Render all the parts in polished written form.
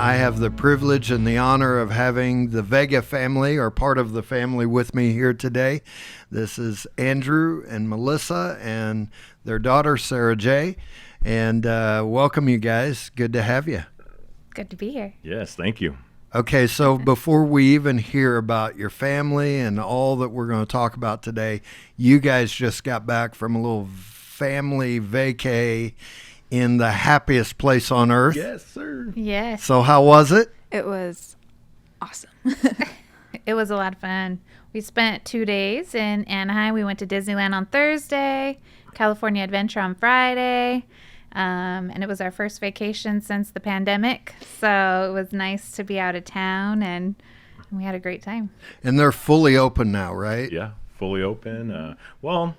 I have the privilege and the honor of having the Vega family, or part of the family, with me here today. This is Andrew and Melissa and their daughter, Sarah J. And welcome, you guys. Good to have you. Good to be here. Yes, thank you. Okay, so before we even hear about your family and all that we're going to talk about today, you guys just got back from a little family vacay in the happiest place on earth. Yes, sir. Yes. So how was it? It was awesome. It was a lot of fun. We spent 2 days in Anaheim. We went to Disneyland on Thursday, California Adventure on Friday, and it was our first vacation since the pandemic. So it was nice to be out of town, and we had a great time. And they're fully open now, right? Yeah, fully open. Well,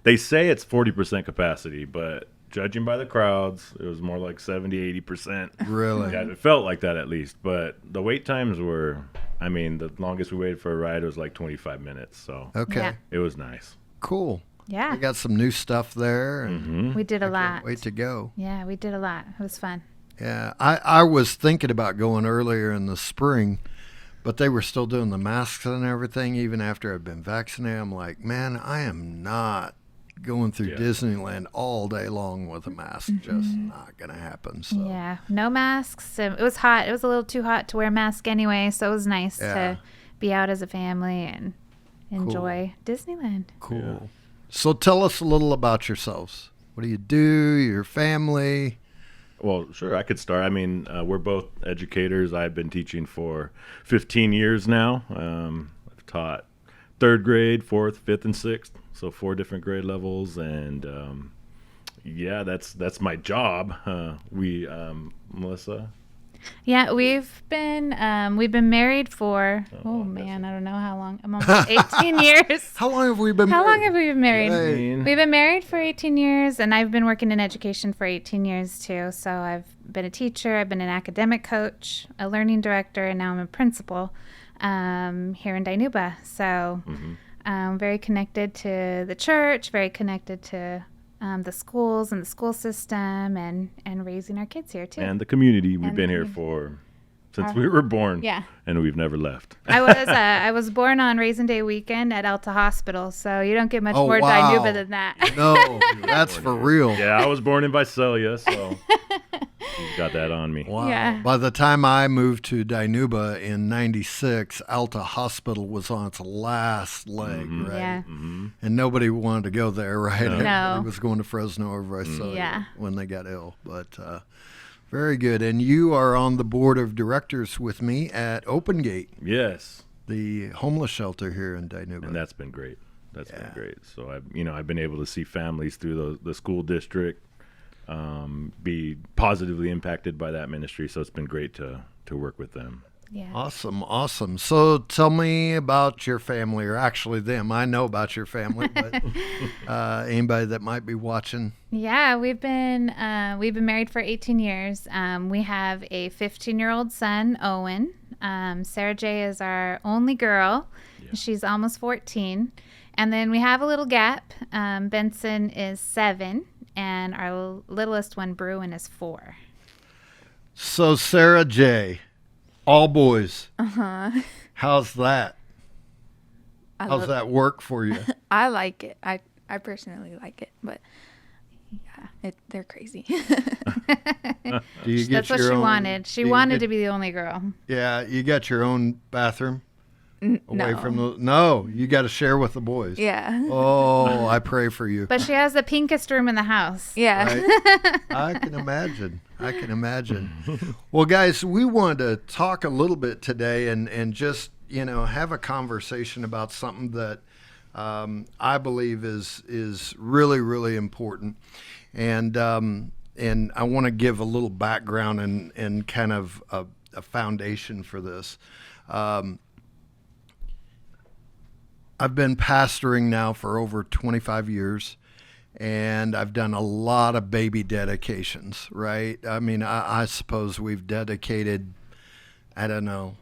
they say it's 40% capacity, but judging by the crowds, it was more like 70, 80%. Really? Yeah, it felt like that at least. But the wait times were, the longest we waited for a ride was like 25 minutes. So Okay. Yeah. it was nice. Cool. Yeah. We got some new stuff there, and We did a I lot. can't wait to go. Yeah, we did a lot. It was fun. Yeah, I was thinking about going earlier in the spring, but they were still doing the masks and everything even after I'd been vaccinated. I'm like, man, I am not going through Yeah. Disneyland all day long with a mask. Just not going to happen. So Yeah, no masks. It was hot. It was a little too hot to wear a mask anyway, so it was nice Yeah. to be out as a family and enjoy Disneyland. cool. Yeah. So tell us a little about yourselves. What do you do, your family? Well, sure, I could start. We're both educators. I've been teaching for 15 years now. I've taught third grade, fourth, fifth, and sixth, so 4 different grade levels. And yeah, that's my job. Melissa. Yeah, we've been married for I don't know how long. I'm almost 18 years. How long have we been How married? long have we been married? Hey. We've been married for 18 years, and I've been working in education for 18 years too. So I've been a teacher, I've been an academic coach, a learning director, and now I'm a principal here in Dinuba. So I'm very connected to the church, very connected to the schools and the school system, and raising our kids here too. And the community. We've And been here since we were born. Yeah. And we've never left. I was born on Raisin Day weekend at Alta Hospital, so you don't get much Oh, more wow. Dinuba than that. No, that's for real. Yeah, I was born in Visalia, so you've got that on me. Wow. Yeah. By the time I moved to Dinuba in 96, Alta Hospital was on its last leg, right? Yeah. And nobody wanted to go there, right? No. Everybody was going to Fresno or Visalia Yeah. when they got ill. But very good. And you are on the board of directors with me at Open Gate, Yes. the homeless shelter here in Dinuba. And that's been great. That's Yeah. been great. So I've been able to see families through the school district be positively impacted by that ministry. So it's been great to work with them. Yeah. Awesome. So tell me about your family, or actually them. I know about your family, but anybody that might be watching. Yeah, we've been married for 18 years. We have a 15-year-old son, Owen. Sarah J is our only girl. Yeah. She's almost 14. And then we have a little gap. Benson is 7, and our littlest one, Bruin, is 4. So Sarah J, all boys. Uh-huh. How's that? How's that work for you? I like it. I personally like it, but yeah, they're crazy. Do you get That's what your she own- wanted. She do you wanted get- to be the only girl. Yeah, you got your own bathroom away No. from the. No, you got to share with the boys. Yeah. Oh, I pray for you. But she has the pinkest room in the house. Yeah. Right? I can imagine. Well, guys, we wanted to talk a little bit today and just, have a conversation about something that I believe is really, really important. And I want to give a little background and kind of a foundation for this. I've been pastoring now for over 25 years. And I've done a lot of baby dedications, right? I suppose we've dedicated, I don't know,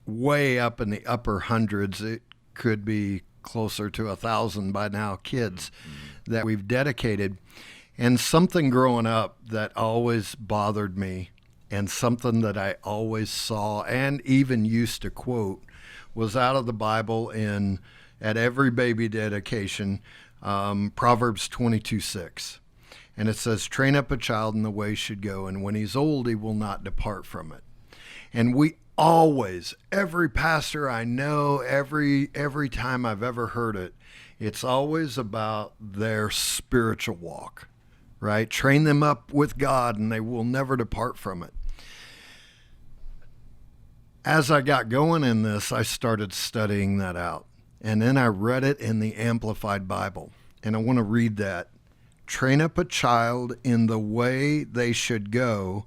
way up in the upper hundreds. It could be closer to 1,000 by now, kids that we've dedicated. And something growing up that always bothered me And something that I always saw and even used to quote was out of the Bible at every baby dedication, Proverbs 22:6. And it says, train up a child in the way he should go, and when he's old, he will not depart from it. And we always, every pastor I know, every time I've ever heard it, it's always about their spiritual walk, right? Train them up with God, and they will never depart from it. As I got going in this, I started studying that out. And then I read it in the Amplified Bible. And I want to read that. Train up a child in the way they should go,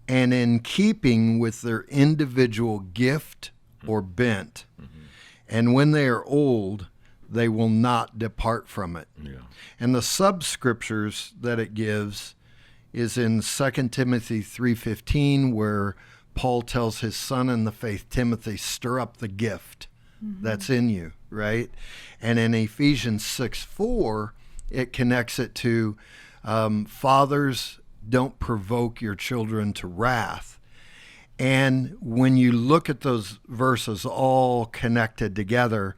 and in keeping with their individual gift or bent. Mm-hmm. And when they are old, they will not depart from it. Yeah. And the sub-scriptures that it gives is in 2 Timothy 3:15, where Paul tells his son in the faith, Timothy, stir up the gift that's in you, right? And in Ephesians 6:4, it connects it to fathers, don't provoke your children to wrath. And when you look at those verses all connected together,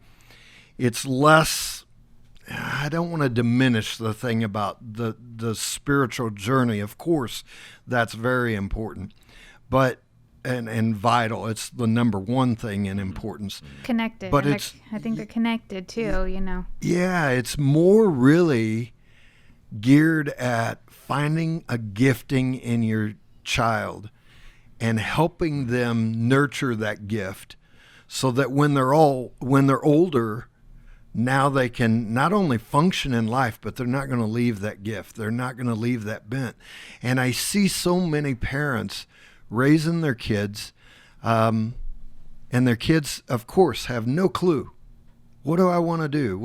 it's less, I don't want to diminish the thing about the spiritual journey. Of course, that's very important, but and vital. It's the number one thing in importance. Connected. But and I think they're connected too, you know. Yeah, it's more really geared at finding a gifting in your child and helping them nurture that gift so that when they're older, now they can not only function in life, but they're not going to leave that gift. They're not going to leave that bent. And I see so many parents raising their kids, and their kids, of course, have no clue. What do I want to do?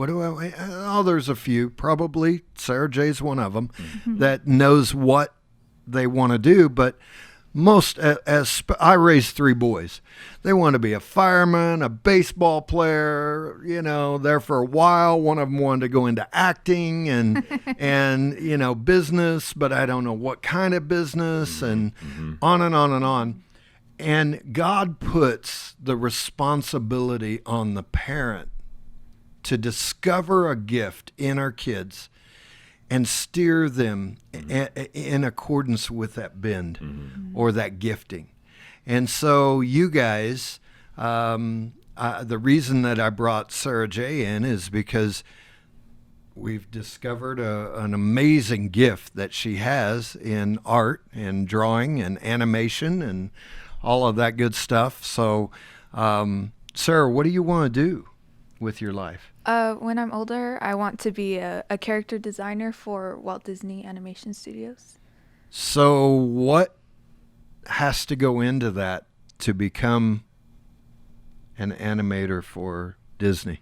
There's a few, probably Sarah J's one of them, that knows what they want to do, but most, I raised 3 boys. They want to be a fireman, a baseball player, there for a while. One of them wanted to go into acting and business, but I don't know what kind of business, and on and on and on. And God puts the responsibility on the parent to discover a gift in our kids and steer them in accordance with that bend or that gifting. And so you guys, the reason that I brought Sarah J in is because we've discovered an amazing gift that she has in art and drawing and animation and all of that good stuff. So, Sarah, what do you want to do with your life? When I'm older, I want to be a character designer for Walt Disney Animation Studios. So what has to go into that to become an animator for Disney?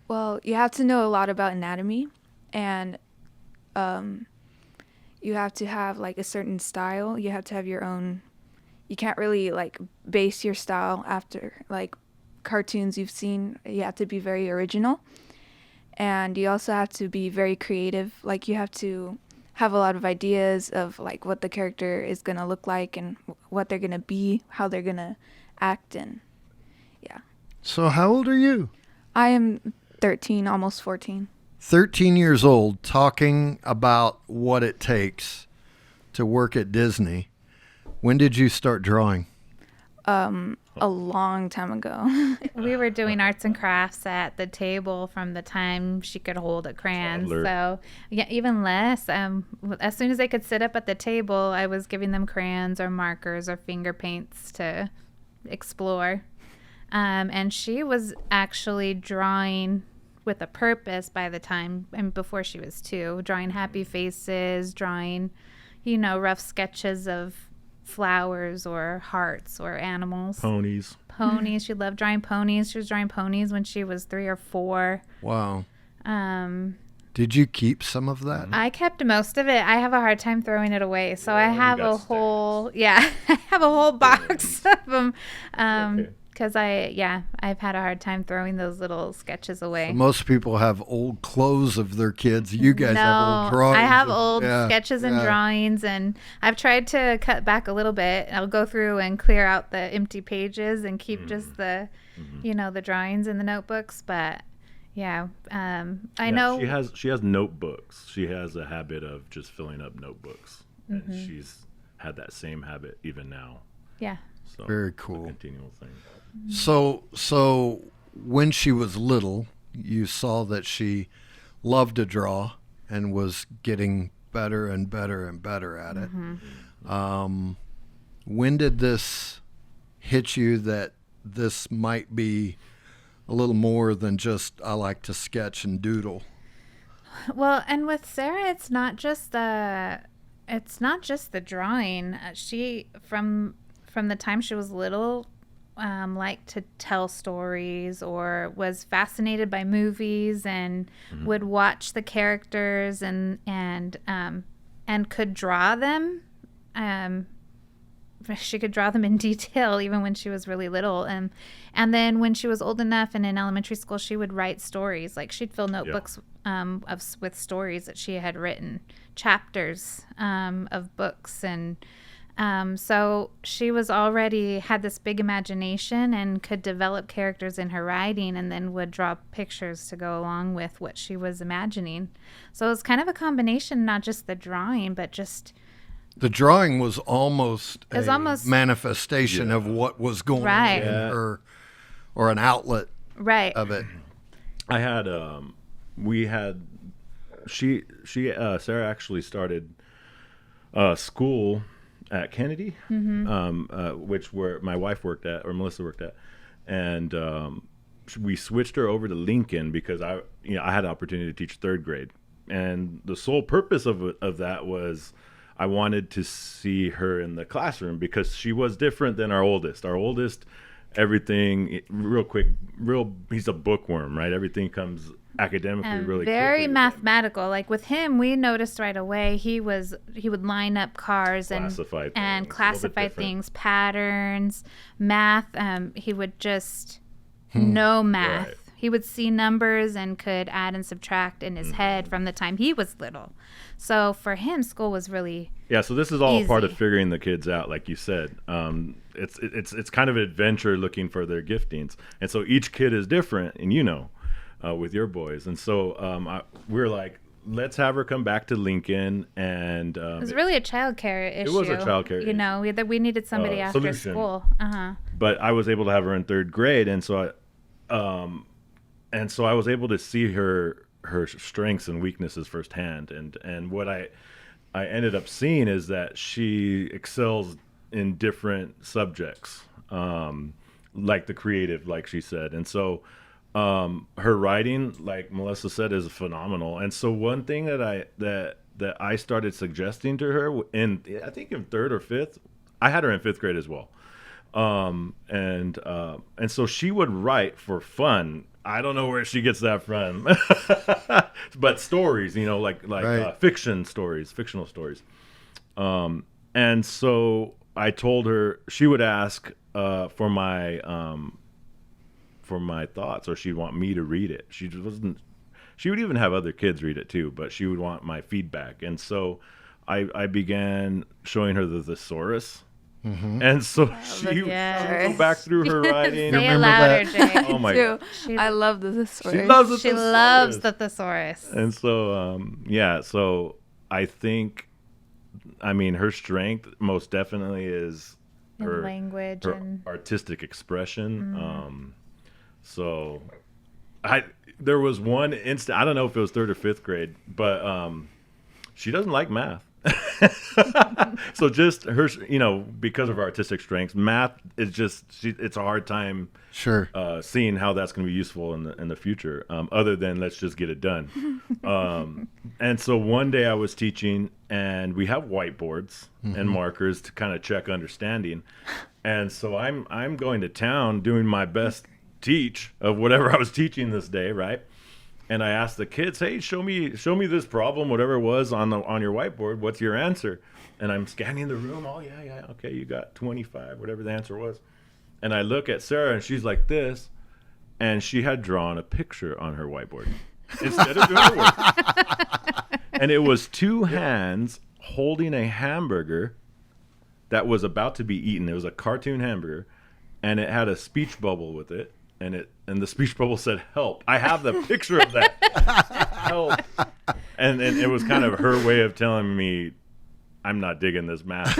Well, you have to know a lot about anatomy, and you have to have like a certain style. You have to have your own. You can't really like base your style after like cartoons you've seen. You have to be very original, and you also have to be very creative. Like you have to have a lot of ideas of like what the character is going to look like and what they're going to be, how they're going to act, and yeah. So how old are you? I am 13, almost 14. 13 years old, talking about what it takes to work at Disney. When did you start drawing? A long time ago. We were doing arts and crafts at the table from the time she could hold a crayon. So yeah, even less. As soon as they could sit up at the table, I was giving them crayons or markers or finger paints to explore. And she was actually drawing with a purpose by the time, and before she was 2, drawing happy faces, drawing, rough sketches of flowers or hearts or animals. Ponies. She loved drawing ponies. She was drawing ponies when she was 3 or 4. Wow. Did you keep some of that? I kept most of it. I have a hard time throwing it away, so I have a whole I have a whole box of them. Because because I've had a hard time throwing those little sketches away. Most people have old clothes of their kids. You guys have old drawings. I have old sketches and drawings, and I've tried to cut back a little bit. I'll go through and clear out the empty pages and keep just the, the drawings in the notebooks. But I know she has notebooks. She has a habit of just filling up notebooks, and she's had that same habit even now. Yeah. So very cool. A continual thing. So when she was little, you saw that she loved to draw and was getting better and better and better at it. When did this hit you that this might be a little more than just I like to sketch and doodle? Well, and with Sarah, it's not just the drawing. She from the time she was little, liked to tell stories or was fascinated by movies and would watch the characters and could draw them. She could draw them in detail even when she was really little. And then when she was old enough and in elementary school, she would write stories. Like she'd fill notebooks with stories that she had written, chapters of books. And so she was already had this big imagination and could develop characters in her writing and then would draw pictures to go along with what she was imagining. So it was kind of a combination, not just the drawing, but just... The drawing was almost a manifestation of what was going on in her, or an outlet of it. I had, Sarah actually started school at Kennedy, which where my wife worked at, or Melissa worked at, and we switched her over to Lincoln because I had an opportunity to teach third grade, and the sole purpose of that was I wanted to see her in the classroom because she was different than our oldest. Our oldest, everything real quick, he's a bookworm, right? Everything comes academically really very quickly. Mathematical. Like with him, we noticed right away he would line up cars and classify things, patterns, math. He would just know math. Right. He would see numbers and could add and subtract in his head from the time he was little. So for him, school was really so this is all easy. Part of figuring the kids out, like you said. It's kind of an adventure looking for their giftings, and so each kid is different, and with your boys, and so we're like, let's have her come back to Lincoln, and it was really a childcare issue. It was a childcare issue. We needed somebody after solution. school. But I was able to have her in third grade, and so I was able to see her strengths and weaknesses firsthand, and what I ended up seeing is that she excels in different subjects, like the creative, like she said, and so her writing, like Melissa said, is phenomenal. And so one thing that I started suggesting to her I think in third or fifth, I had her in fifth grade as well, and so she would write for fun. I don't know where she gets that from, but stories, like fictional stories. And so I told her she would ask for my thoughts, or she'd want me to read it. She would even have other kids read it too, but she would want my feedback. And so I began showing her the thesaurus. And so she would go back through her writing. Say it louder, Jay. Oh my God. I love the thesaurus. She loves the thesaurus. And so, so I think, her strength most definitely is her language and artistic expression. So there was one instant, I don't know if it was third or fifth grade, but she doesn't like math. So just her, because of her artistic strengths, math is just it's a hard time seeing how that's going to be useful in the future, other than let's just get it done. And so one day I was teaching, and we have whiteboards and markers to kind of check understanding, and so I'm going to town doing my best teach of whatever I was teaching this day, right? And I asked the kids, "Hey, show me this problem, whatever it was on your whiteboard. What's your answer?" And I'm scanning the room. Oh yeah, okay, you got 25, whatever the answer was. And I look at Sarah, and she's like this, and she had drawn a picture on her whiteboard instead of doing her work. And it was two hands holding a hamburger that was about to be eaten. It was a cartoon hamburger, and it had a speech bubble with it, and the speech bubble said, "Help." I have the picture of that. Help. And it was kind of her way of telling me, I'm not digging this math.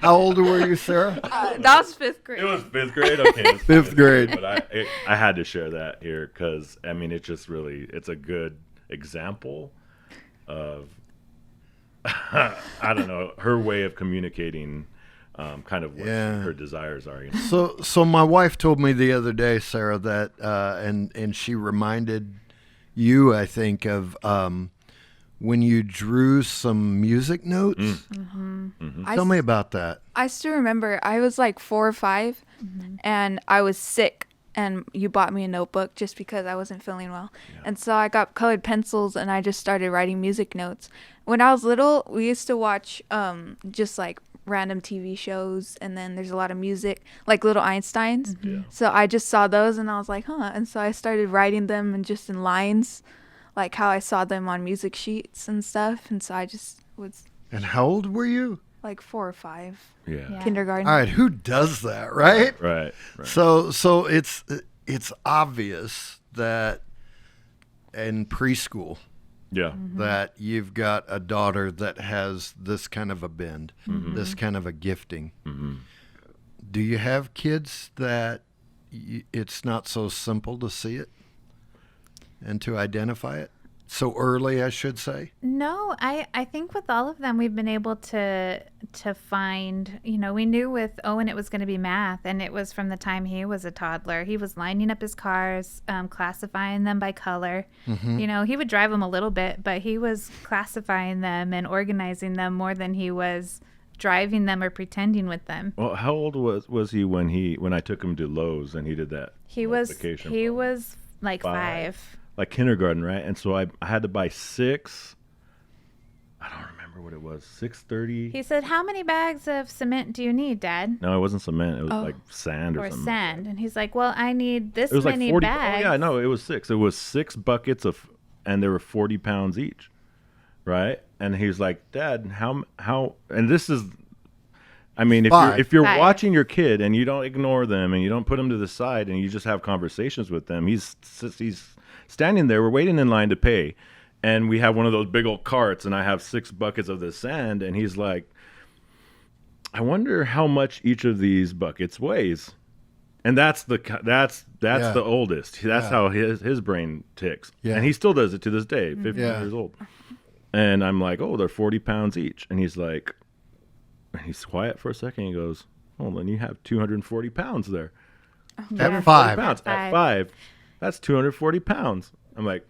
How old were you, Sarah? That was 5th grade. It was 5th grade? Okay. It was 5th grade. But I had to share that here because, I mean, it's a good example of, I don't know, her way of communicating kind of what her desires are. You know? So my wife told me the other day, Sarah, that, and she reminded you, I think, of when you drew some music notes. Tell me about that. I still remember I was like 4 or 5 and I was sick, and you bought me a notebook just because I wasn't feeling well. Yeah. And so I got colored pencils and I just started writing music notes. When I was little, we used to watch just like random TV shows, and then there's a lot of music, like Little Einsteins. Yeah. So I just saw those and I was like, and so I started writing them and just in lines, like how I saw them on music sheets and stuff. And so I just was. And how old were you? Like 4 or 5. Yeah. Kindergarten. All right. Who does that, right? Right. So it's obvious that in preschool, that you've got a daughter that has this kind of a bend, this kind of a gifting. Do you have kids that it's not so simple to see it and to identify it? So early, I should say? No, I think with all of them, we've been able to find, we knew with Owen it was going to be math, and it was from the time he was a toddler. He was lining up his cars, classifying them by color. He would drive them a little bit, but he was classifying them and organizing them more than he was driving them or pretending with them. Well, how old was he when I took him to Lowe's and he did that? He was like 5. Like kindergarten, right? And so I had to buy 6. I don't remember what it was. 630. He said, "How many bags of cement do you need, Dad?" No, it wasn't cement. It was like sand or something. Or sand. And he's like, "Well, I need this it was many like 40, bags." Oh, yeah, no, it was 6. It was 6 buckets and they were 40 pounds each, right? And he's like, "Dad, how?" And this is, I mean, if you're watching your kid and you don't ignore them and you don't put them to the side and you just have conversations with them, he's standing there. We're waiting in line to pay, and we have one of those big old carts, and I have 6 buckets of this sand, and he's like, "I wonder how much each of these buckets weighs." And that's the oldest. That's how his brain ticks, and he still does it to this day, 50 years old. And I'm like, "Oh, they're 40 pounds each," and he's like, he's quiet for a second. He goes, "Oh, then you have 240 pounds there." At 5. At 5. That's 240 pounds. I'm like,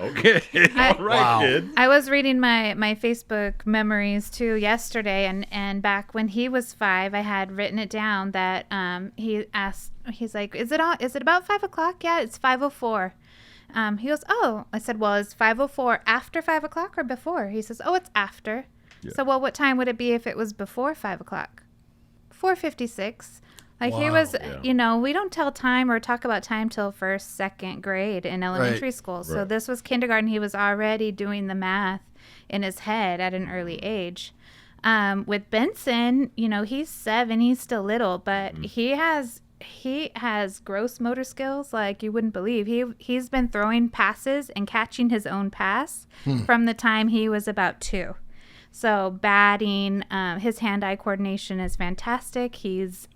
okay, all right, kid. I was reading my Facebook memories too yesterday, and back when he was 5, I had written it down that he's like, is it about 5 o'clock? Yeah, it's 5:04. He goes, "Oh," I said, "Well, is 5:04 after 5 o'clock or before?" He says, "Oh, it's after." Yeah. So, well, what time would it be if it was before 5 o'clock? 4:56. Like he was, we don't tell time or talk about time till 1st, 2nd grade in elementary school. So this was kindergarten. He was already doing the math in his head at an early age. With Benson, he's 7. He's still little, but he has gross motor skills like you wouldn't believe. He's been throwing passes and catching his own pass from the time he was about 2. So batting, his hand-eye coordination is fantastic. He's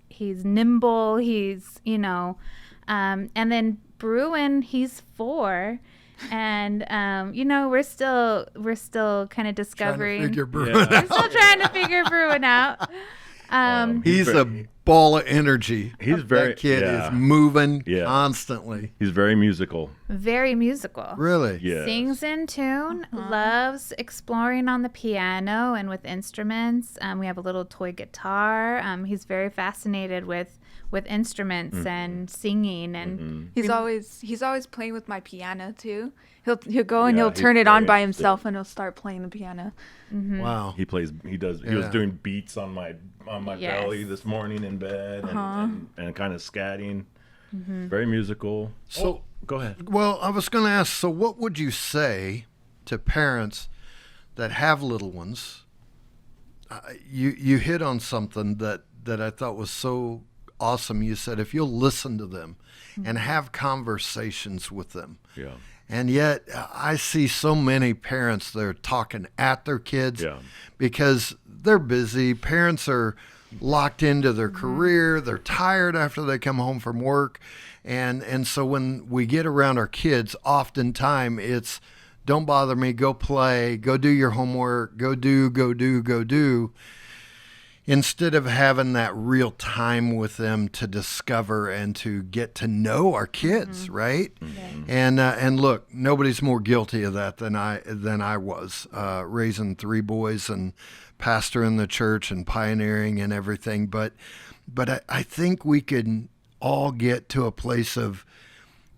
nimble. He's, and then Bruin, he's 4. And, we're still kind of discovering. We're still trying to figure Bruin out. He's a ball of energy. That kid is moving constantly. He's very musical. Very musical. Really? Yeah. Sings in tune, loves exploring on the piano and with instruments. We have a little toy guitar. He's very fascinated with instruments and singing, and he's always playing with my piano too. He'll go and Yeah, he'll he's turn it on very by interested. himself and he'll start playing the piano. Wow. He was Yeah. doing beats on my Yes. belly this morning in bed and kind of scatting. Mm-hmm. Very musical. So- go ahead. Well, I was going to ask, so what would you say to parents that have little ones? You hit on something that I thought was so awesome. You said if you'll listen to them and have conversations with them. Yeah. And yet I see so many parents that are talking at their kids Yeah. because they're busy. Parents are locked into their career. They're tired after they come home from work. And so when we get around our kids, oftentimes it's don't bother me, go play, go do your homework, go do. Instead of having that real time with them to discover and to get to know our kids, right? And look, nobody's more guilty of that than I was, raising 3 boys and pastoring the church and pioneering and everything. But I think we could all get to a place of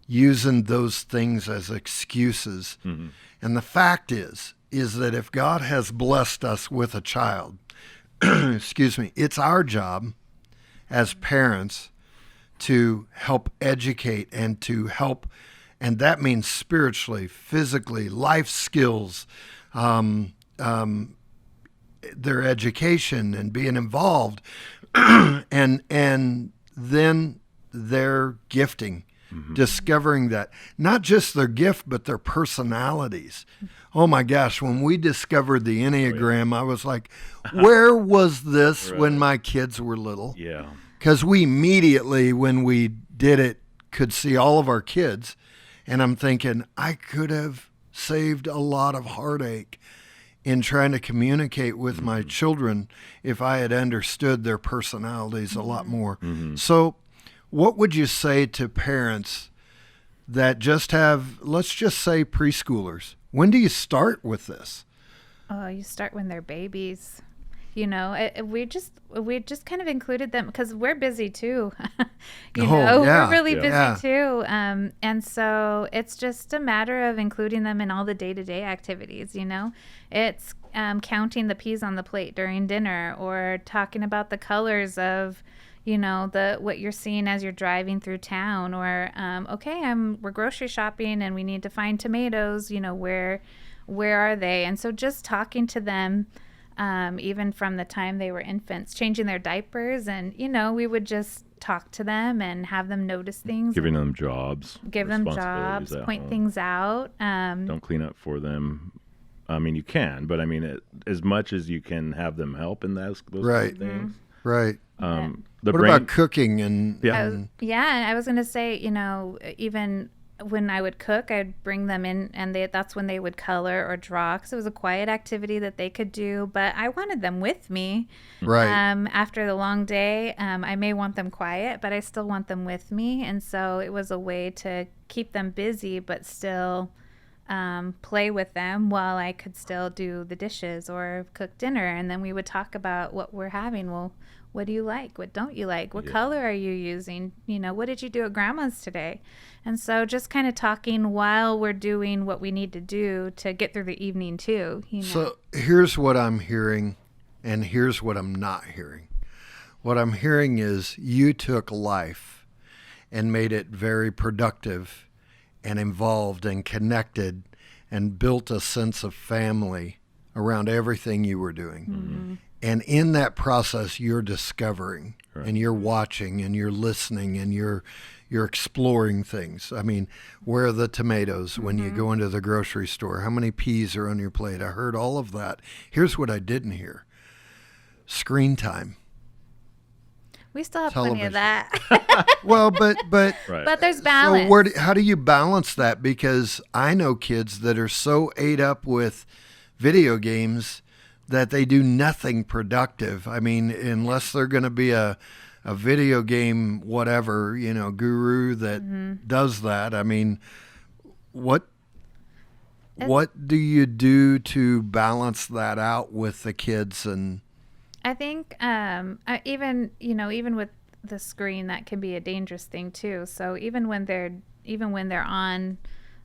using those things as excuses. And the fact is that if God has blessed us with a child, excuse me, it's our job as parents to help educate and to help, and that means spiritually, physically, life skills, their education and being involved, and then their gifting. Discovering that not just their gift, but their personalities. Oh my gosh, when we discovered the Enneagram, I was like, where was this when my kids were little? Yeah. Because we immediately, when we did it, could see all of our kids. And I'm thinking, I could have saved a lot of heartache in trying to communicate with my children if I had understood their personalities a lot more. So what would you say to parents that just have, let's just say preschoolers? When do you start with this? Oh, you start when they're babies. You know, we just kind of included them because we're busy too. Yeah. We're really busy Yeah. too. And so it's just a matter of including them in all the day-to-day activities, you know. It's counting the peas on the plate during dinner or talking about the colors of, you know, what you're seeing as you're driving through town, or we're grocery shopping and we need to find tomatoes, you know, where are they? And so just talking to them, even from the time they were infants, changing their diapers, and you know, we would just talk to them and have them notice things, Giving them jobs. give them responsibilities jobs, at point home. things out. Don't clean up for them. I mean, you can, but I mean, as much as you can have them help in those Right. things. Right. The What brain, about cooking and, Yeah. and And I was going to say, you know, even when I would cook, I'd bring them in, and that's when they would color or draw, because it was a quiet activity that they could do. But I wanted them with me. right. After the long day, I may want them quiet, but I still want them with me. And so it was a way to keep them busy, but still play with them while I could still do the dishes or cook dinner. And then we would talk about what we're having. Well, what do you like? What don't you like? What color are you using? You know, what did you do at grandma's today? And so just kind of talking while we're doing what we need to do to get through the evening too. You know? So here's what I'm hearing, and here's what I'm not hearing. What I'm hearing is you took life and made it very productive and involved and connected and built a sense of family around everything you were doing. And in that process, you're discovering and you're watching and you're listening and you're exploring things. I mean, where are the tomatoes when you go into the grocery store? How many peas are on your plate? I heard all of that. Here's what I didn't hear. Screen time. We still have plenty Television. of that. Well, but right. But there's so balance. how do you balance that? Because I know kids that are so ate up with video games that they do nothing productive. I mean, unless they're going to be a video game whatever, you know, guru that does that. I mean, what do you do to balance that out with the kids? And I think even with the screen, that can be a dangerous thing too. So even when they're on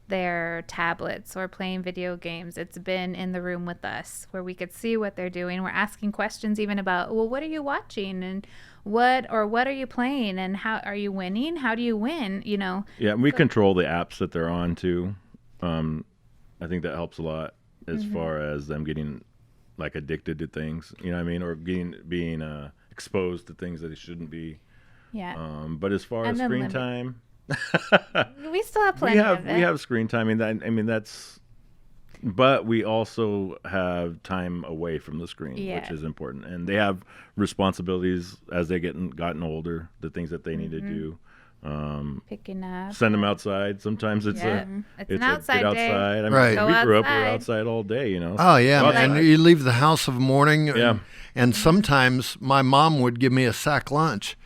their tablets or playing video games. It's been in the room with us where we could see what they're doing. We're asking questions even about, well, what are you watching, and what are you playing, and how are you winning? How do you win? You know? Yeah, and we control the apps that they're on too. I think that helps a lot as far as them getting like addicted to things, you know what I mean, or being exposed to things that they shouldn't be. Yeah. But as far as screen time, we still have plenty of it. We have screen time. I mean that's, but we also have time away from the screen, which is important. And they have responsibilities as they gotten older, the things that they need to do. Picking up. Send them outside. Sometimes it's an it's outside a day. get outside. I mean, Right. we grew up, we were outside. outside all day, you know. Oh yeah, Go and outside. you leave the house of a morning, Yeah. and sometimes my mom would give me a sack lunch,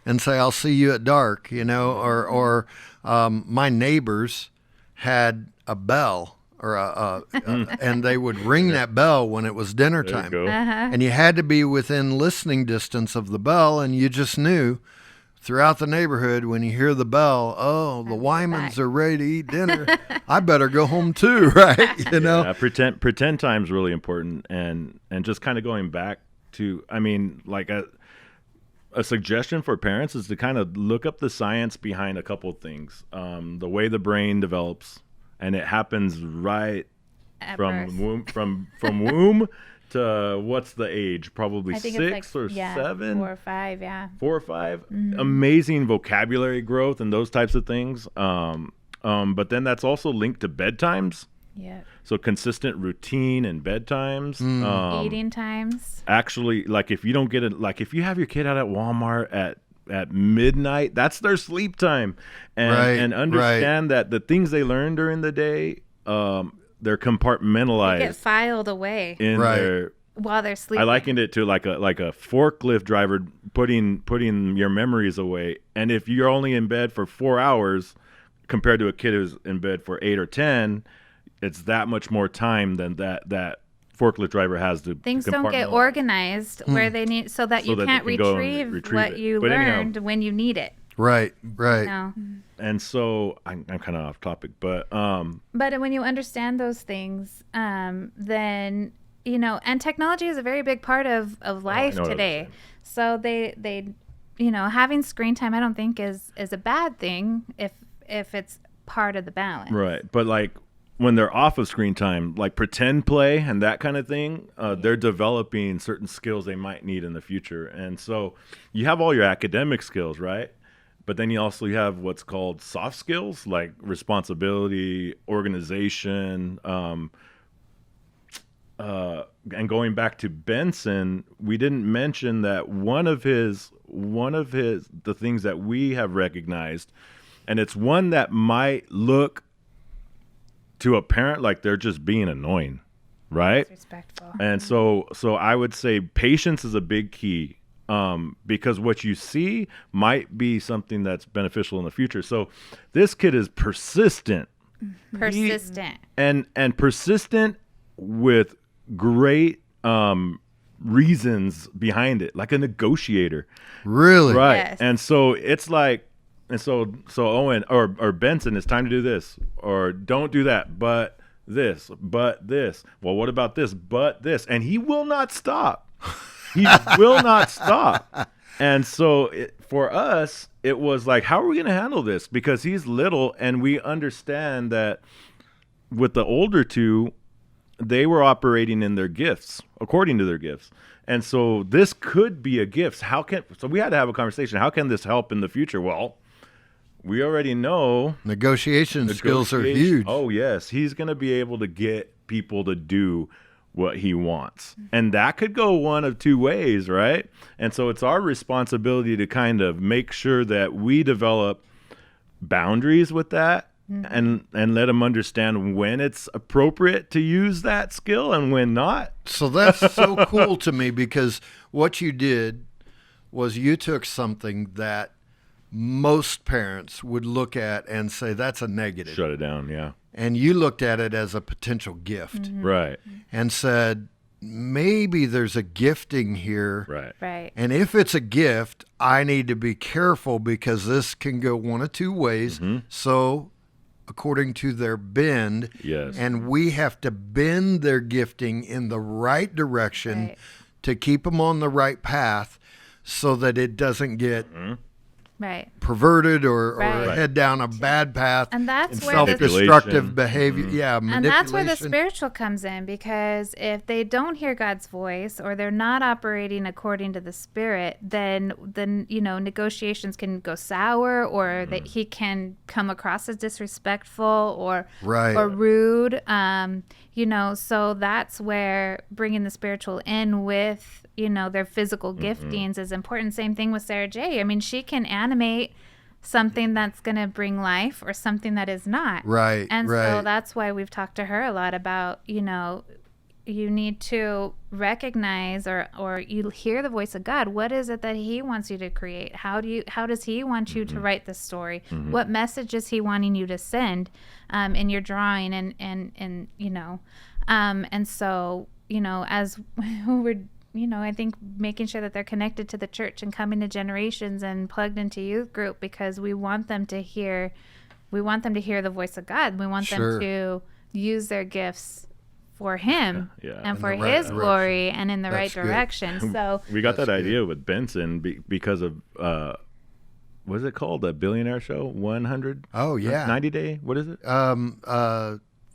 and say, "I'll see you at dark," you know, or my neighbors had a bell or and they would ring that bell when it was dinner There you time, go. and you had to be within listening distance of the bell, and you just knew. Throughout the neighborhood, when you hear the bell, oh, the Wymans are ready to eat dinner. I better go home too, right? You know. Yeah, pretend time's really important, and just kind of going back to, I mean, like a suggestion for parents is to kind of look up the science behind a couple of things. The way the brain develops, and it happens right At from birth. womb from womb to what's the age? Probably I think 6 it's or like, 7. 4 or 5, yeah. 4 or 5. Amazing vocabulary growth and those types of things. But then that's also linked to bedtimes. Yeah. So consistent routine and bedtimes. Eating times. Actually, like if you don't get it, like if you have your kid out at Walmart at midnight, that's their sleep time. And Right, and understand that the things they learn during the day, they're compartmentalized They get filed away in Right. their. while they're sleeping. I likened it to like a forklift driver putting your memories away. And if you're only in bed for 4 hours compared to a kid who's in bed for 8 or 10, it's that much more time than that forklift driver has to Things don't get compartmentalize. organized where they need, so that So you that can't they can go and retrieve retrieve what it. you But anyhow. learned when you need it. Right. No. And so I'm kind of off topic, but But when you understand those things, then, you know, and technology is a very big part of life know what I was today. saying. So they, you know, having screen time, I don't think is a bad thing if it's part of the balance. right. But like when they're off of screen time, like pretend play and that kind of thing, they're developing certain skills they might need in the future. And so you have all your academic skills, right? But then you also have what's called soft skills, like responsibility, organization. And going back to Benson, we didn't mention that one of his the things that we have recognized, and it's one that might look to a parent like they're just being annoying, right? Disrespectful. And so I would say patience is a big key, because what you see might be something that's beneficial in the future. So this kid is persistent. Persistent. And persistent with great reasons behind it, like a negotiator. Really? Right. Yes. And so it's like, and so Owen or Benson, it's time to do this, or don't do that, but this. Well, what about this? But this. And he will not stop. He will not stop. And so for us, it was like, how are we going to handle this? Because he's little, and we understand that with the older two, they were operating in their gifts, according to their gifts. And so this could be a gift. So we had to have a conversation. How can this help in the future? Well, we already know Negotiation skills are huge. Oh, yes. He's going to be able to get people to do what he wants. And that could go one of two ways, right? And so it's our responsibility to kind of make sure that we develop boundaries with that. And let them understand when it's appropriate to use that skill and when not. So that's so cool to me, because what you did was you took something that most parents would look at and say that's a negative. Shut it down, yeah. And you looked at it as a potential gift Right, and said, maybe there's a gifting here. right. Right. And if it's a gift, I need to be careful because this can go one of two ways. So according to their bend. Yes. And we have to bend their gifting in the right direction Right. to keep them on the right path so that it doesn't get Right. perverted or Right. head down a bad path And that's and where the self-destructive Manipulation. behavior. Yeah, and manipulation. that's where the spiritual comes in, because if they don't hear God's voice or they're not operating according to the Spirit, then negotiations can go sour, or that he can come across as disrespectful or Right. or rude. So that's where bringing the spiritual in with their physical giftings is important. Same thing with Sarah J. I mean, she can animate something that's going to bring life or something that is not. Right, And so right. that's why we've talked to her a lot about, you need to recognize or you hear the voice of God. What is it that he wants you to create? How does he want you to write the story? What message is he wanting you to send in your drawing? And so, as we're I think making sure that they're connected to the church and coming to generations and plugged into youth group, because we want them to hear the voice of God. We want Sure. them to use their gifts for him Yeah. and In for the right his direction. glory and in the That's right good. direction. So We got That's that good. idea with Benson because of what is it called? The billionaire show? 100? Oh, yeah. 90 day? What is it?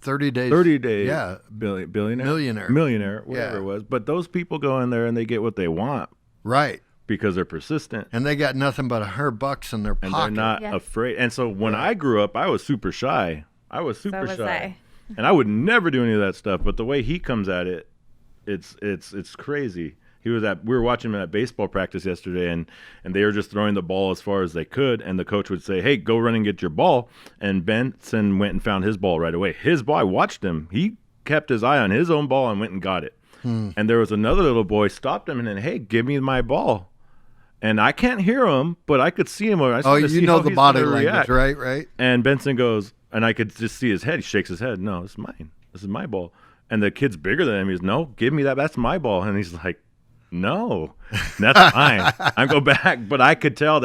30 days. 30 days. Yeah. Billionaire? Millionaire. Millionaire, whatever Yeah. it was. But those people go in there and they get what they want Right. because they're persistent And they got nothing but $100 in their and pocket. they're not Yeah. afraid. And so when I grew up, I was super shy. I was so super was shy. I. And I would never do any of that stuff. But the way he comes at it, it's crazy. We were watching him at baseball practice yesterday, and they were just throwing the ball as far as they could, and the coach would say, "Hey, go run and get your ball." And Benson went and found his ball right away. His ball, I watched him. He kept his eye on his own ball and went and got it. And there was another little boy stopped him and then, "Hey, give me my ball." And I can't hear him, but I could see him. I Oh, to you see know how the he's body gonna language, react. right? Right. And Benson goes, and I could just see his head. He shakes his head. "No, this is mine. This is my ball." And the kid's bigger than him. He's, "No, give me that. That's my ball." And he's like, "No, that's mine." I go back, but I could tell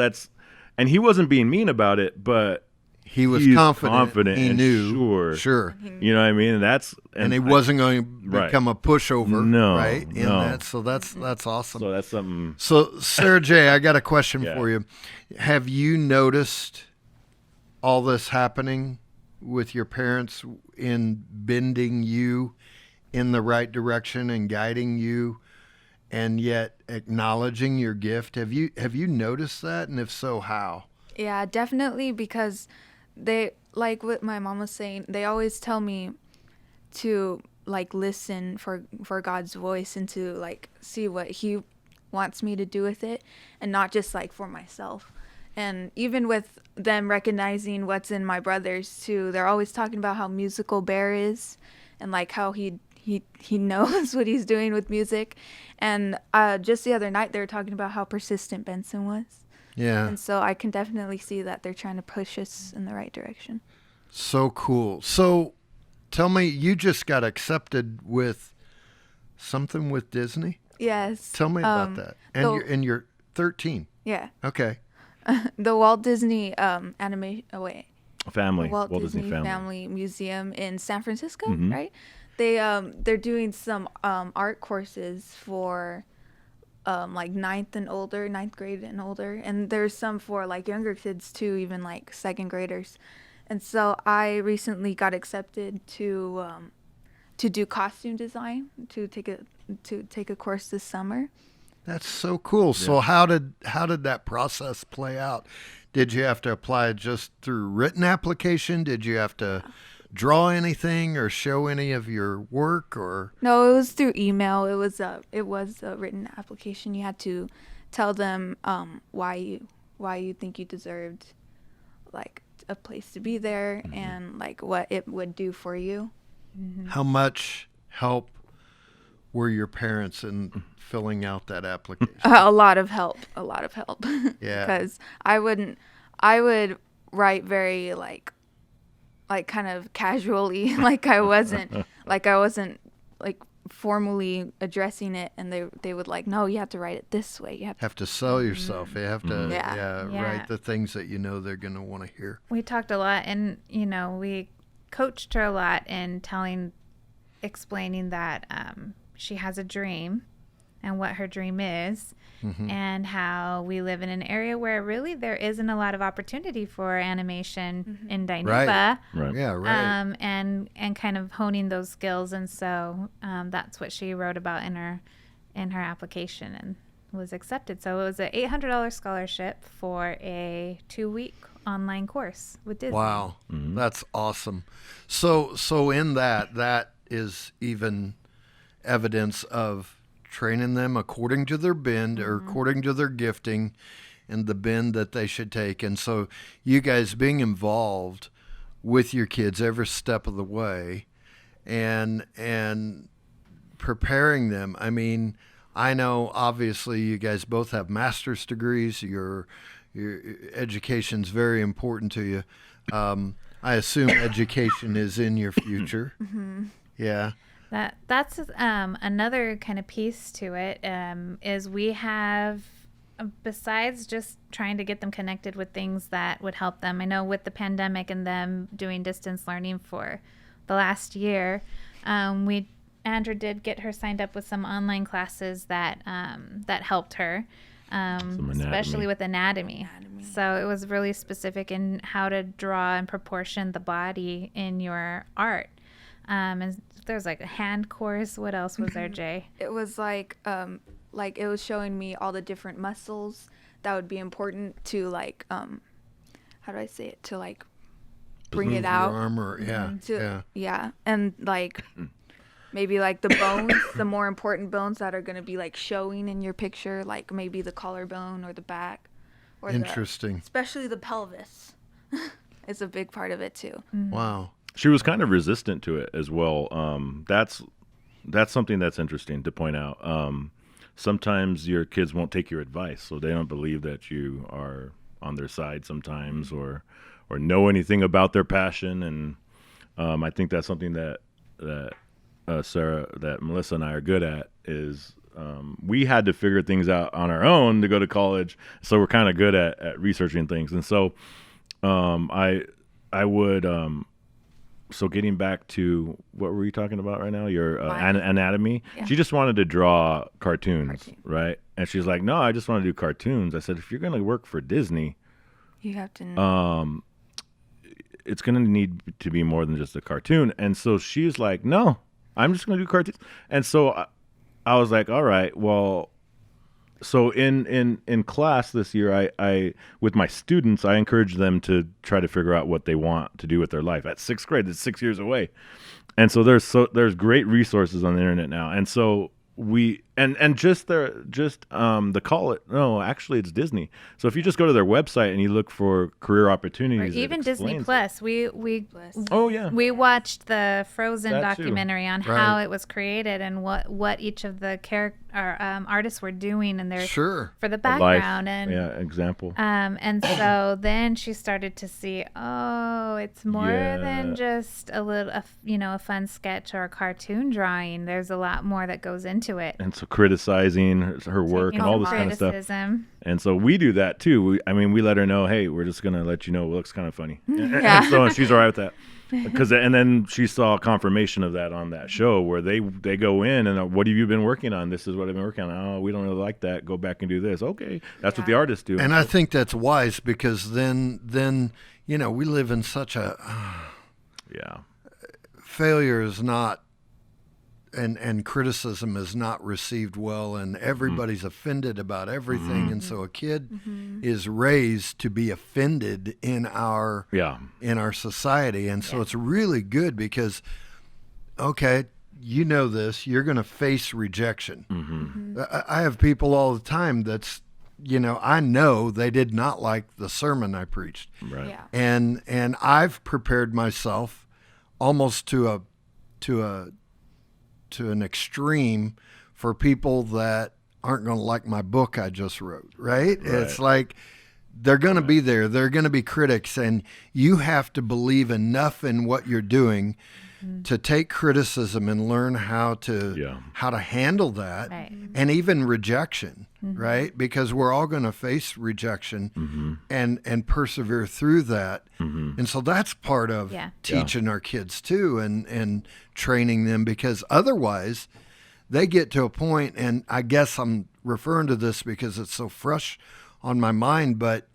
and he wasn't being mean about it, but He was he's confident. He and knew. sure. Sure. You know what I mean? And he wasn't going to Right. become a pushover. No, Right. In no. that. So that's awesome. So that's something. So, Sarah J., I got a question Yeah. for you. Have you noticed all this happening with your parents in bending you in the right direction and guiding you, and yet acknowledging your gift? Have you noticed that? And if so, how? Yeah, definitely, because they, like what my mom was saying, they always tell me to like listen for God's voice and to like see what he wants me to do with it, and not just like for myself. And even with them recognizing what's in my brothers too, they're always talking about how musical Bear is, and like how he knows what he's doing with music. And just the other night they were talking about how persistent Benson was. Yeah. And so I can definitely see that they're trying to push us in the right direction. So cool. So tell me, you just got accepted with something with Disney? Yes. Tell me about that. And you're 13. Yeah. Okay. The Walt Disney animation. Oh wait. Family. Walt Disney Family Museum in San Francisco, right? They're doing some art courses for like ninth grade and older, and there's some for like younger kids too, even like second graders. And so I recently got accepted to do costume design, to take a course this summer. That's so cool. So how did that process play out? Did you have to apply just through written application? Did you have to draw anything or show any of your work, or? No, it was through email. It was a written application. You had to tell them why you think you deserved like a place to be there, and like what it would do for you. How much help were your parents in filling out that application? A lot of help. Yeah. Because I would write very like kind of casually, like I wasn't like formally addressing it, and they would like, no, you have to write it this way. You Have to sell yourself. You have to Yeah. write the things that you know they're going to want to hear. We talked a lot, and we coached her a lot in explaining that she has a dream and what her dream is, and how we live in an area where really there isn't a lot of opportunity for animation in Dinuba. Right. Yeah, right. And kind of honing those skills, and so that's what she wrote about in her application and was accepted. So it was an $800 scholarship for a 2-week online course with Disney. Wow, that's awesome. So in that is even evidence of training them according to their bend or according to their gifting and the bend that they should take. And so you guys being involved with your kids every step of the way and preparing them. I mean, I know obviously you guys both have master's degrees. Your education's very important to you. I assume education is in your future. Yeah. That's another kind of piece to it, is we have, besides just trying to get them connected with things that would help them. I know with the pandemic and them doing distance learning for the last year, Andrew did get her signed up with some online classes that helped her, especially with anatomy. So it was really specific in how to draw and proportion the body in your art. And there's like a hand course. What else was there, Jay? It was like it was showing me all the different muscles that would be important to like how do I say it, to like bring Move it your out. arm or, Yeah, and like maybe like the bones, the more important bones that are going to be like showing in your picture, like maybe the collarbone or the back, or Interesting. especially the pelvis. It's a big part of it too. Wow. She was kind of resistant to it as well. That's something that's interesting to point out. Sometimes your kids won't take your advice, so they don't believe that you are on their side sometimes, or know anything about their passion. And I think that's something that Sarah, that Melissa and I are good at, is we had to figure things out on our own to go to college, so we're kind of good at researching things. And so I would. So getting back to what were you talking about right now? Your anatomy. Yeah. She just wanted to draw cartoons, right? And she's like, "No, I just want to do cartoons." I said, "If you're going to work for Disney, You have to know. it's going to need to be more than just a cartoon." And so she's like, "No, I'm just going to do cartoons." And so I was like, "All right, well." So in class this year, I with my students, I encourage them to try to figure out what they want to do with their life. At 6th grade, it's 6 years away, and so there's great resources on the internet now. And so we the call it, no, actually it's Disney. So if you just go to their website and you look for career Or opportunities, even it Disney explains Plus. We Oh yeah, we watched the Frozen That too. documentary on Right. how it was created and what each of the artists were doing and their Sure. for the A life, background and example. and so then she started to see, oh, it's more than Yeah. just a fun sketch or a cartoon drawing. There's a lot more that goes into it. And so criticizing her work and all this kind of stuff. Criticism. And so we do that too. We let her know, hey, we're just going to let you know it looks kind of funny. Yeah. And she's all right with that. And then she saw confirmation of that on that show where they go in and what have you been working on? This is what I've been working on. Oh, we don't really like that. Go back and do this. Okay. That's what the artists do. And I think that's wise because then we live in such a yeah. failure is not and criticism is not received well, and everybody's offended about everything, and so a kid is raised to be offended in our society, and so it's really good because, okay, you know this, you're going to face rejection. I have people all the time that's, I know they did not like the sermon I preached, Right. Yeah. and I've prepared myself almost to an extreme for people that aren't going to like my book I just wrote, right? It's like they're going to be there. They're going to be critics, and you have to believe enough in what you're doing to take criticism and learn how to handle that, Right. and even rejection, right? Because we're all going to face rejection and persevere through that. And so that's part of teaching our kids too, and training them, because otherwise they get to a point, and I guess I'm referring to this because it's so fresh on my mind, but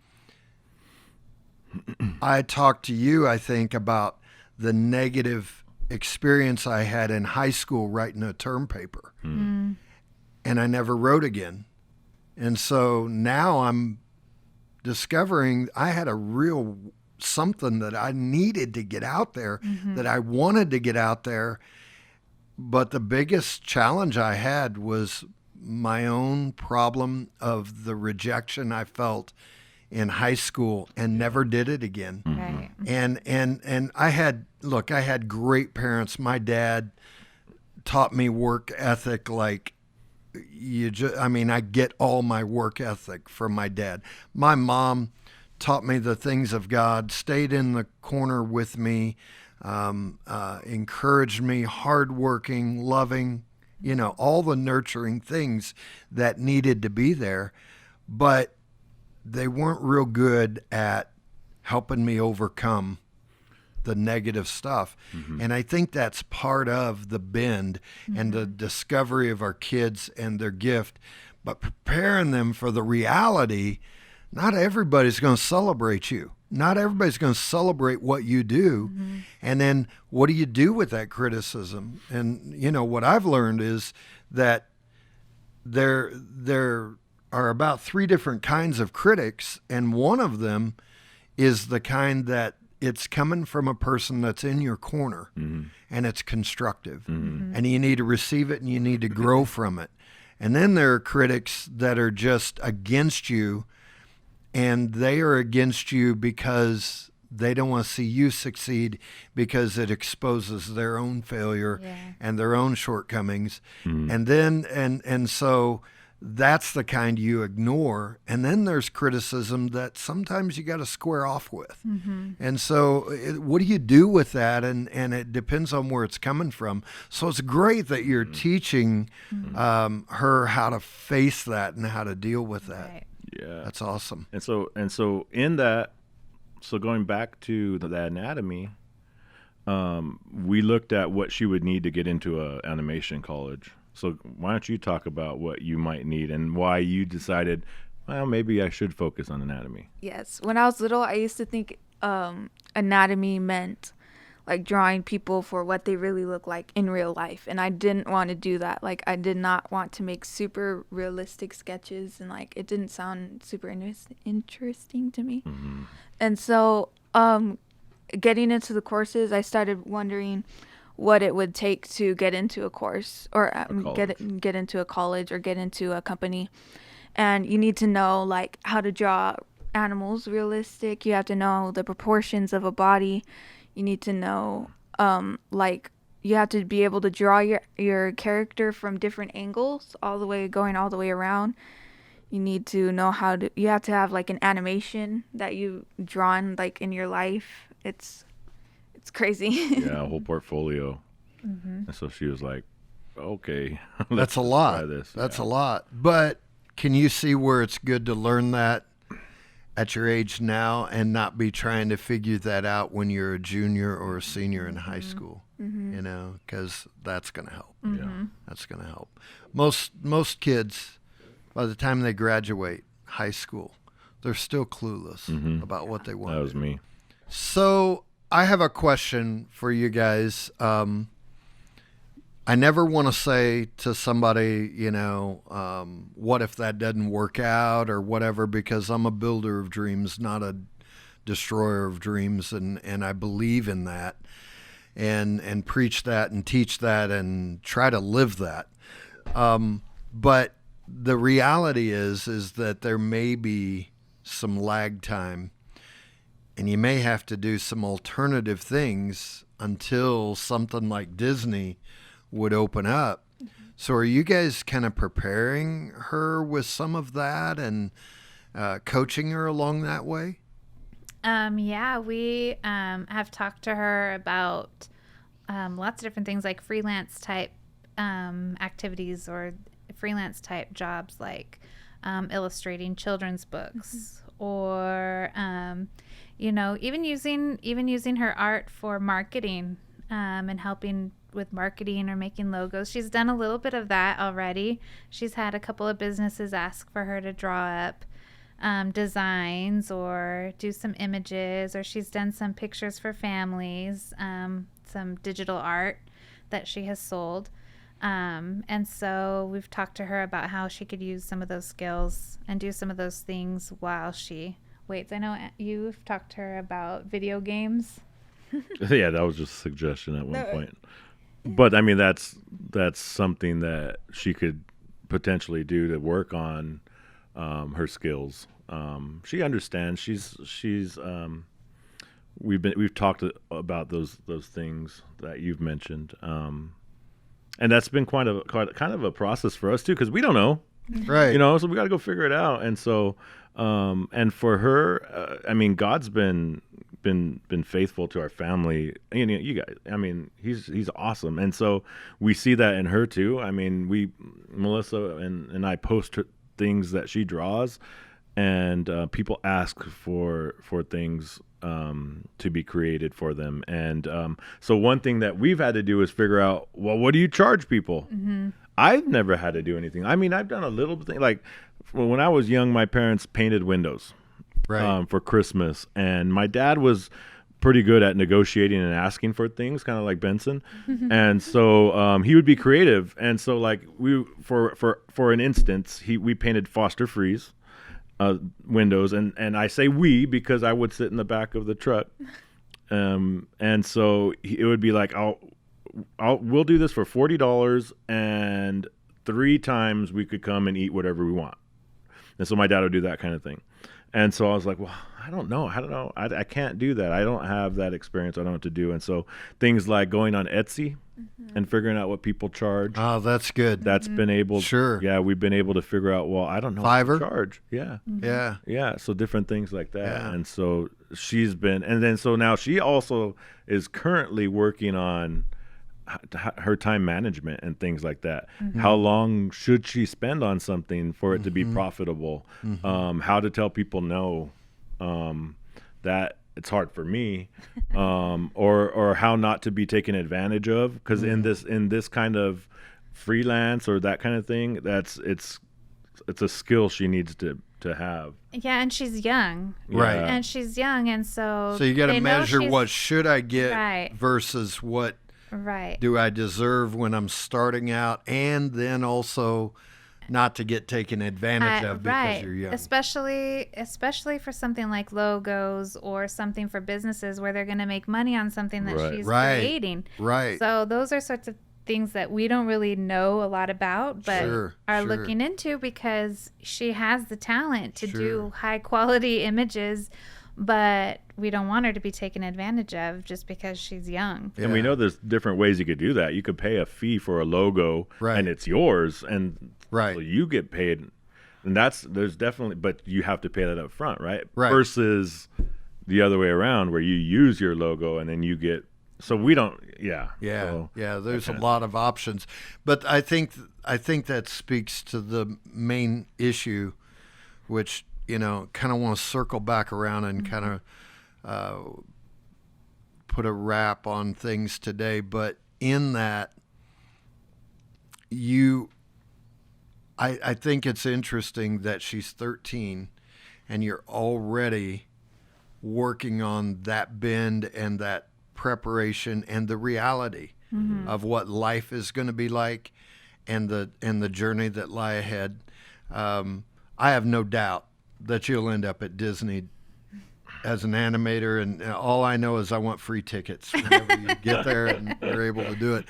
I talked to you, I think, about the negative experience I had in high school writing a term paper. And I never wrote again. And so now I'm discovering I had a real something that I needed to get out there, that I wanted to get out there. But the biggest challenge I had was my own problem of the rejection I felt in high school and never did it again. Right. And I had great parents. My dad taught me work ethic like I get all my work ethic from my dad. My mom taught me the things of God, stayed in the corner with me, encouraged me, hardworking, loving, all the nurturing things that needed to be there. But they weren't real good at helping me overcome the negative stuff. And I think that's part of the bend and the discovery of our kids and their gift, but preparing them for the reality. Not everybody's going to celebrate you. Not everybody's going to celebrate what you do. And then what do you do with that criticism? And, what I've learned is that there are about 3 different kinds of critics, and one of them is the kind that it's coming from a person that's in your corner, and it's constructive, and you need to receive it and you need to grow from it. And then there are critics that are just against you, and they are against you because they don't want to see you succeed, because it exposes their own failure and their own shortcomings. And then, and so that's the kind you ignore. And then there's criticism that sometimes you got to square off with. And so what do you do with that? And it depends on where it's coming from. So it's great that you're teaching her how to face that and how to deal with that. Right. Yeah. That's awesome. And so in that, so going back to the anatomy, we looked at what she would need to get into a animation college. So why don't you talk about what you might need and why you decided, well, maybe I should focus on anatomy? Yes. When I was little, I used to think anatomy meant like drawing people for what they really look like in real life. And I didn't want to do that. Like, I did not want to make super realistic sketches, and like it didn't sound super interesting to me. And so getting into the courses, I started wondering what it would take to get into a course, or get into a college, or get into a company. And you need to know like how to draw animals realistic. You have to know the proportions of a body. You need to know like you have to be able to draw your character from different angles, going all the way around. You need to know you have to have like an animation that you drawn like in your life. It's crazy. Yeah, a whole portfolio. And so she was like, okay, That's a lot. try this. That's a lot. But can you see where it's good to learn that at your age now and not be trying to figure that out when you're a junior or a senior in high school? Because that's going to help. Yeah. That's going to help. Most kids, by the time they graduate high school, they're still clueless about what they want. That was to do. me. So I have a question for you guys. I never want to say to somebody, what if that doesn't work out or whatever, because I'm a builder of dreams, not a destroyer of dreams. And I believe in that and preach that and teach that and try to live that. But the reality is that there may be some lag time, and you may have to do some alternative things until something like Disney would open up. So are you guys kind of preparing her with some of that and coaching her along that way? Yeah, we have talked to her about lots of different things like freelance type activities or freelance type jobs like illustrating children's books or even using her art for marketing and helping with marketing or making logos. She's done a little bit of that already. She's had a couple of businesses ask for her to draw up designs or do some images, or she's done some pictures for families, some digital art that she has sold. And so we've talked to her about how she could use some of those skills and do some of those things while she waits. I know you've talked to her about video games. Yeah, that was just a suggestion at one point. But I mean, that's something that she could potentially do to work on her skills. She understands. We've talked about those things that you've mentioned, and that's been kind of a process for us too, because we don't know, Right. so we got to go figure it out. And so, and for her, I mean, God's been faithful to our family. You guys, I mean, he's awesome, and so we see that in her too. I mean, Melissa and I post things that she draws, and people ask for things to be created for them. And so one thing that we've had to do is figure out, well, what do you charge people? Mm-hmm. I've never had to do anything. I mean, I've done a little thing. Like when I was young, my parents painted windows for Christmas, and my dad was pretty good at negotiating and asking for things, kind of like Benson. And so he would be creative. And so like for an instance, we painted Foster Freeze windows, and I say we because I would sit in the back of the truck, and so it would be like, we'll do this for $40, and 3 times we could come and eat whatever we want. And so my dad would do that kind of thing. And so I was like, well, I don't know. I can't do that. I don't have that experience. I don't know what to do. And so things like going on Etsy and figuring out what people charge. Oh, that's good. That's been able. Sure. Yeah, we've been able to figure out, well, I don't know Fiverr? what to charge. Yeah. Yeah. Yeah. So different things like that. Yeah. And so so now she also is currently working on her time management and things like that. How long should she spend on something for it to be profitable? How to tell people no, that it's hard for me, or how not to be taken advantage of, because in this kind of freelance or that kind of thing, it's a skill she needs to have. Yeah, and she's young. Right. And she's young, and so So you got to they know measure she's- what should I get Right. versus what Right. do I deserve when I'm starting out, and then also not to get taken advantage of because right. you're young. Especially for something like logos or something for businesses where they're going to make money on something that Right. she's Right. creating. Right. So those are sorts of things that we don't really know a lot about, but Sure, are sure. looking into because she has the talent to Sure. do high quality images, but we don't want her to be taken advantage of just because she's young. And we know there's different ways you could do that. You could pay a fee for a logo, Right. and it's yours, and Right. so you get paid. And there's definitely, but you have to pay that up front, right? Right. Versus the other way around, where you use your logo and then you get. So we don't. Yeah. Yeah, So, yeah. There's a okay. lot of options, but I think that speaks to the main issue, which kind of want to circle back around and kind of put a wrap on things today. But in that, I think it's interesting that she's 13, and you're already working on that bend and that preparation and the reality of what life is going to be like, and the journey that lie ahead. I have no doubt that you'll end up at Disney as an animator, and all I know is I want free tickets whenever you get there and you're able to do it.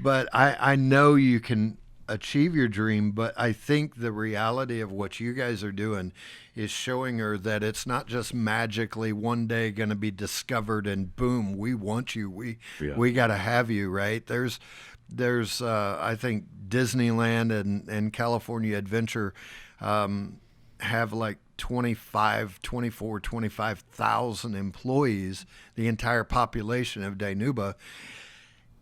But I know you can achieve your dream, but I think the reality of what you guys are doing is showing her that it's not just magically one day going to be discovered and boom, we want you. We got to have you, right? There's I think Disneyland and California Adventure have like 25,000 employees, the entire population of Dinuba.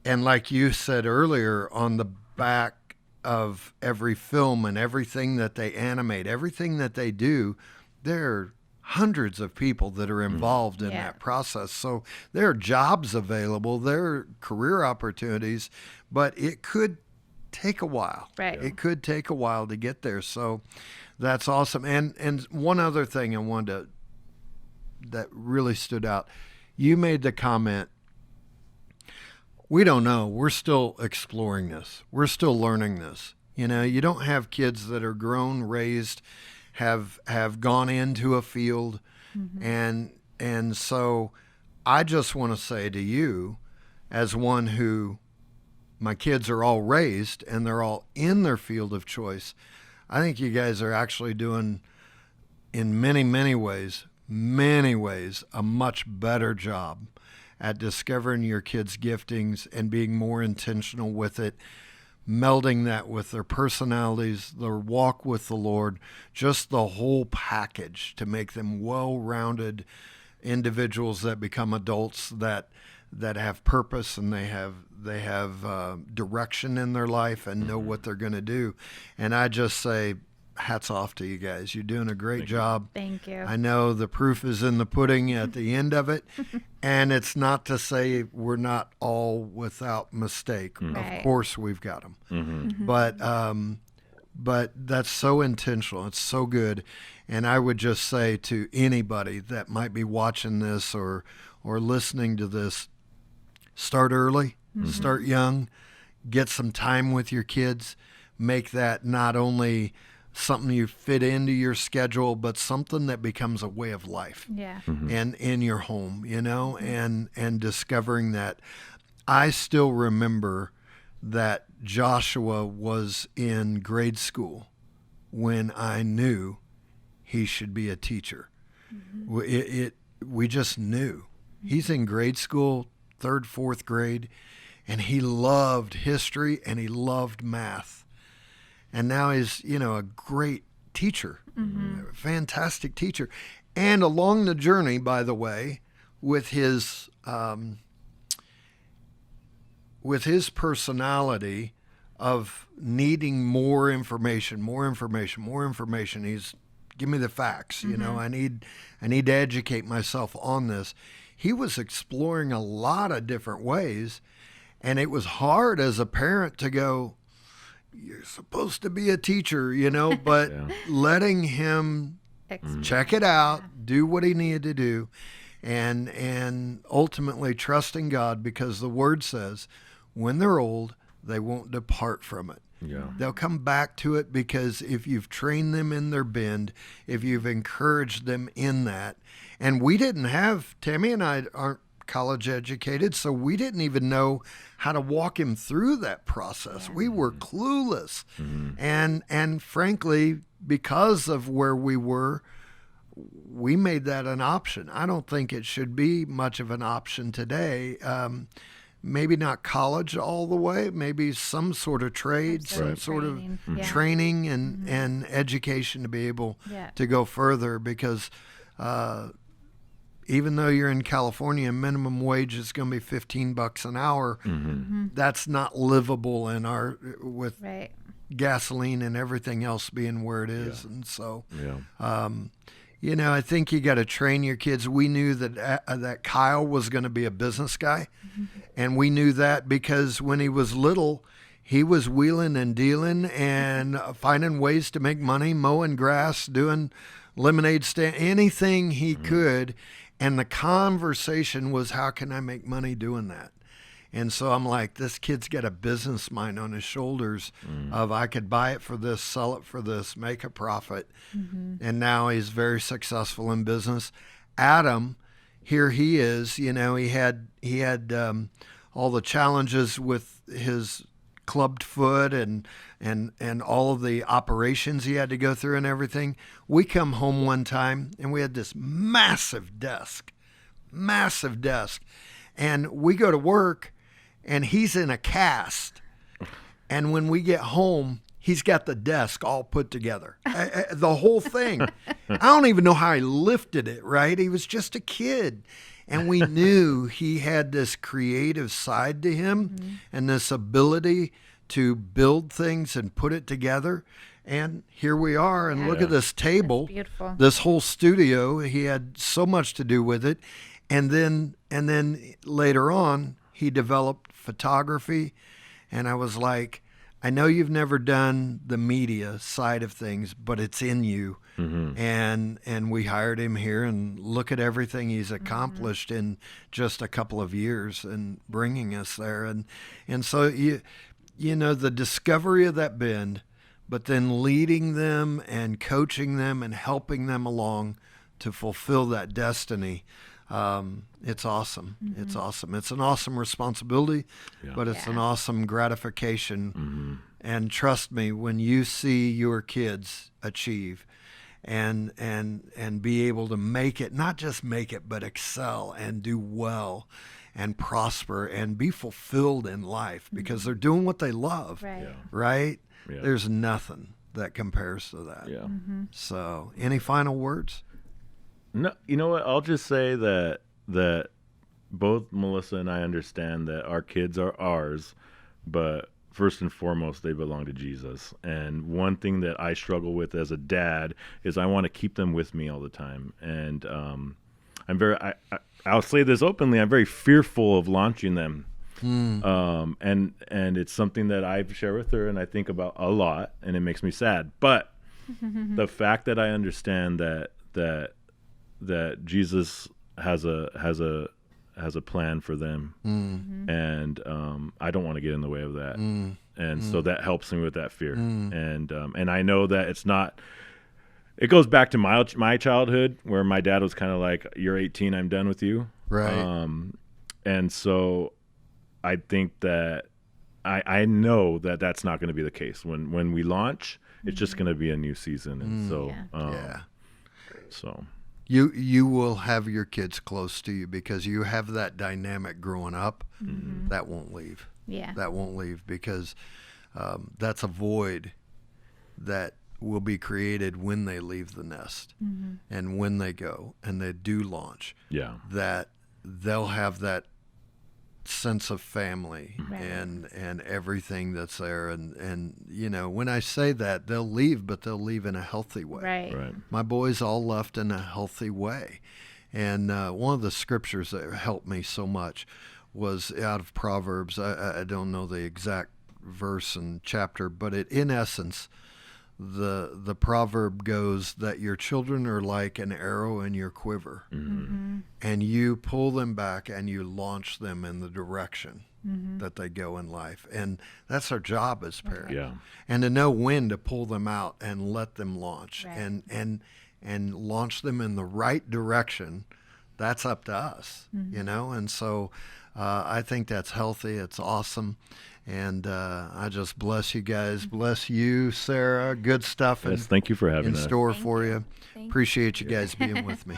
And like you said earlier, on the back of every film and everything that they animate, everything that they do, there are hundreds of people that are involved in that process. So there are jobs available, there are career opportunities, but it could take a while. Right. It could take a while to get there. So that's awesome. And one other thing I wanted that really stood out, you made the comment, we don't know. We're still exploring this. We're still learning this. You know, you don't have kids that are grown, raised, have gone into a field, and so I just want to say to you, as one who, my kids are all raised and they're all in their field of choice, I think you guys are actually doing, in many ways, a much better job at discovering your kids' giftings and being more intentional with it, melding that with their personalities, their walk with the Lord, just the whole package to make them well-rounded individuals that become adults that have purpose and they have direction in their life and know what they're going to do. And I just say, hats off to you guys. You're doing a great job. Thank you. I know the proof is in the pudding at the end of it. And it's not to say we're not all without mistake. Right. Of course we've got them. But that's so intentional. It's so good. And I would just say to anybody that might be watching this or listening to this, start early, start young, get some time with your kids, make that not only something you fit into your schedule, but something that becomes a way of life. Yeah. And in your home, you know, and discovering that. I still remember that Joshua was in grade school when I knew he should be a teacher. We just knew. He's in grade school, 3rd, 4th grade, and he loved history and he loved math. And now he's, you know, a great teacher, a fantastic teacher. And along the journey, by the way, with his personality of needing more information, he's, give me the facts, you know, I need to educate myself on this. He was exploring a lot of different ways, and it was hard as a parent to go, you're supposed to be a teacher, you know, but letting him check it out, do what he needed to do, and ultimately trusting God, because the word says when they're old, they won't depart from it. Yeah. They'll come back to it, because if you've trained them in their bend, if you've encouraged them in that, and we didn't have, Tammy and I aren't college educated, so we didn't even know how to walk him through that process. We were clueless. And frankly, because of where we were, we made that an option. I don't think it should be much of an option today. Maybe not college all the way, maybe some sort of trade, some sort of training and education to be able to go further, because even though you're in California, minimum wage is going to be $15 an hour. That's not livable in our with gasoline and everything else being where it is. And so, you know, I think you got to train your kids. We knew that Kyle was going to be a business guy, and we knew that because when he was little, he was wheeling and dealing and finding ways to make money, mowing grass, doing lemonade stand, anything he could. And the conversation was, how can I make money doing that? And so I'm like, this kid's got a business mind on his shoulders of, I could buy it for this, sell it for this, make a profit. And now he's very successful in business. Adam, here he is, you know, he had all the challenges with his clubbed foot and all of the operations he had to go through and everything. We come home one time and we had this massive desk, and we go to work and he's in a cast. And when we get home, he's got the desk all put together, the whole thing. I don't even know how he lifted it, right? He was just a kid. And we knew he had this creative side to him and this ability to build things and put it together. And here we are. And look at this table, beautiful. this whole studio. He had so much to do with it. And then later on, he developed photography. And I was like, I know you've never done the media side of things, but it's in you. And we hired him here, and look at everything he's accomplished in just a couple of years and bringing us there. And so you know, the discovery of that band, but then leading them and coaching them and helping them along to fulfill that destiny. It's awesome. It's awesome. It's an awesome responsibility, but it's an awesome gratification. And trust me, when you see your kids achieve and be able to make it, not just make it, but excel and do well and prosper and be fulfilled in life because they're doing what they love, right? Yeah. There's nothing that compares to that. Yeah. So, any final words? No, you know what? I'll just say that both Melissa and I understand that our kids are ours, but first and foremost, they belong to Jesus. And one thing that I struggle with as a dad is I want to keep them with me all the time. And I'll say this openly, I'm very fearful of launching them. And it's something that I've shared with her and I think about a lot, and it makes me sad. But the fact that I understand that Jesus has a plan for them, and I don't want to get in the way of that, and so that helps me with that fear, and I know that it's not. It goes back to my childhood where my dad was kind of like, "You're 18, I'm done with you," Right. And so I think that I know that that's not going to be the case when we launch. It's just going to be a new season, and so so. You will have your kids close to you because you have that dynamic growing up. That won't leave. Yeah. That won't leave because that's a void that will be created when they leave the nest and when they go and they do launch. Yeah. That they'll have that sense of family and everything that's there. And you know, when I say that, they'll leave, but they'll leave in a healthy way. Right. My boys all left in a healthy way. And one of the scriptures that helped me so much was out of Proverbs. I don't know the exact verse and chapter, but in essence, the proverb goes that your children are like an arrow in your quiver, and you pull them back and you launch them in the direction that they go in life. And that's our job as parents. Yeah. And to know when to pull them out and let them launch, Right. and launch them in the right direction. That's up to us, you know. And so I think that's healthy. It's awesome. And I just bless you guys. Bless you, Sarah. Good stuff Yes, thank you for having in us. store Thank for you. you. Thank you. Appreciate you guys being with me.